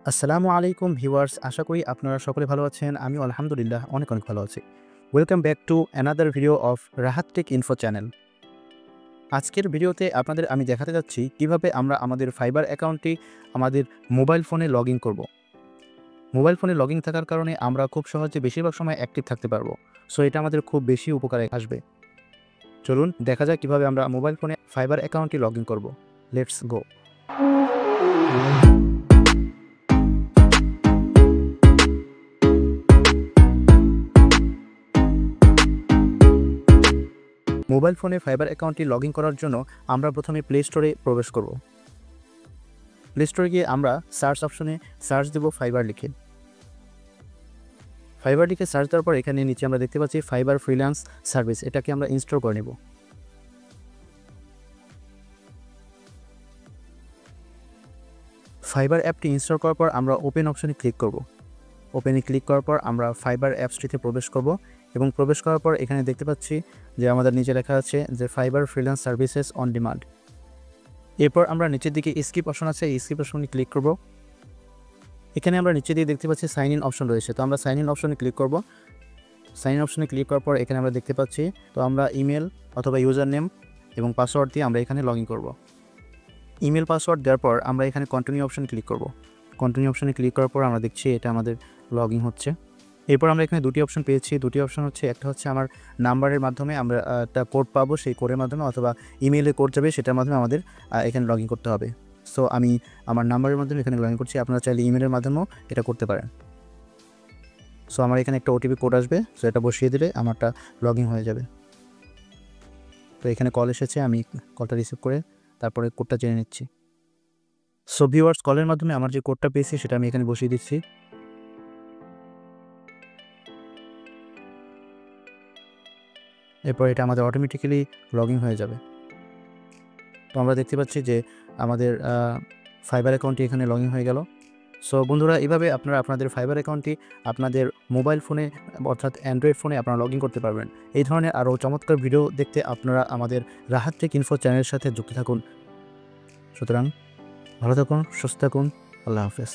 আসসালামু আলাইকুম ভিউয়ার্স, আশা করি আপনারা সকলে ভালো আছেন। আমিও আলহামদুলিল্লাহ অনেক ভালো আছি। Welcome back to another video of Rahat tech info channel. আজকের ভিডিওতে আপনাদের আমি দেখাতে যাচ্ছি কিভাবে আমরা আমাদের ফাইবার অ্যাকাউন্টটি আমাদের মোবাইল ফোনে লগইন করব। মোবাইল ফোনে লগইন থাকার কারণে আমরা খুব সহজে বেশিরভাগ সময় অ্যাক্টিভ থাকতে পারবো। সো এটা আমাদের খুব বেশি উপকারে আসবে। চলুন দেখা যাক কিভাবে আমরা মোবাইল ফোনে ফাইবার অ্যাকাউন্টটি লগইন করব। Let's go. মোবাইল ফোনে ফাইবার অ্যাকাউন্টটি লগইন করার জন্য আমরা প্রথমে প্লে স্টোরে প্রবেশ করব। প্লে স্টোরে গিয়ে আমরা সার্চ অপশনে সার্চ দেব ফাইবার লিখে। ফাইবার লিখে সার্চ দেওয়ার পর এখানে নিচে আমরা দেখতে পাচ্ছি ফাইবার ফ্রিল্যান্স সার্ভিস, এটাকে আমরা ইনস্টল করে নেব। ফাইবার অ্যাপটি ইনস্টল করার পর আমরা ওপেন অপশনে ক্লিক করব। ওপেনে ক্লিক করার পর আমরা ফাইবার অ্যাপসটিতে প্রবেশ করব এবং প্রবেশ করার পর এখানে দেখতে পাচ্ছি যে আমাদের নিচে লেখা আছে যে fibre freelance services on demand. এরপর আমরা নিচের দিকে স্কিপ অপশন আছে, এই স্কিপ অপশনে ক্লিক করব। এখানে আমরা নিচে দিয়ে দেখতে পাচ্ছি সাইন ইন অপশন রয়েছে, তো আমরা সাইন ইন অপশনে ক্লিক করব। সাইন ইন অপশনে ক্লিক করার পর এখানে আমরা দেখতে পাচ্ছি, তো আমরা ইমেল অথবা ইউজার নেম এবং পাসওয়ার্ড দিয়ে আমরা এখানে লগ ইন করব। ইমেল পাসওয়ার্ড দেওয়ার পর আমরা এখানে কন্টিনিউ অপশনে ক্লিক করব। কন্টিনিউ অপশনে ক্লিক করার পর আমরা দেখছি এটা আমাদের লগ ইন হচ্ছে। এরপর আমরা এখানে দুটি অপশন পেয়েছি। দুটি অপশন হচ্ছে, একটা হচ্ছে আমার নাম্বারের মাধ্যমে আমরা একটা কোড পাবো, সেই কোডের মাধ্যমে, অথবা ইমেইলে কোড যাবে সেটার মাধ্যমে আমাদের এখানে লগ ইন করতে হবে। সো আমি আমার নাম্বারের মাধ্যমে এখানে লগ ইন করছি, আপনারা চাইলে ইমেলের মাধ্যমেও এটা করতে পারেন। সো আমার এখানে একটা ওটিপি কোড আসবে, সো এটা বসিয়ে দিলে আমারটা লগ ইন হয়ে যাবে। তো এখানে কল এসেছে, আমি কলটা রিসিভ করে তারপরে কোডটা জেনে নিচ্ছি। সো ভিউয়ার্স, কলের মাধ্যমে আমার যে কোডটা পেয়েছি সেটা আমি এখানে বসিয়ে দিচ্ছি। এরপর এটা আমাদের অটোমেটিক্যালি লগ ইন হয়ে যাবে। তো আমরা দেখতে পাচ্ছি যে আমাদের ফাইবার অ্যাকাউন্টটি এখানে লগ ইন হয়ে গেল। সো বন্ধুরা, এভাবে আপনারা আপনাদের ফাইবার অ্যাকাউন্টটি আপনাদের মোবাইল ফোনে অর্থাৎ অ্যান্ড্রয়েড ফোনে আপনারা লগ ইন করতে পারবেন। এই ধরনের আরও চমৎকার ভিডিও দেখতে আপনারা আমাদের রাহাত টেক ইনফো চ্যানেলের সাথে যুক্ত থাকুন। সুতরাং ভালো থাকুন, সুস্থ থাকুন, আল্লাহ হাফেজ।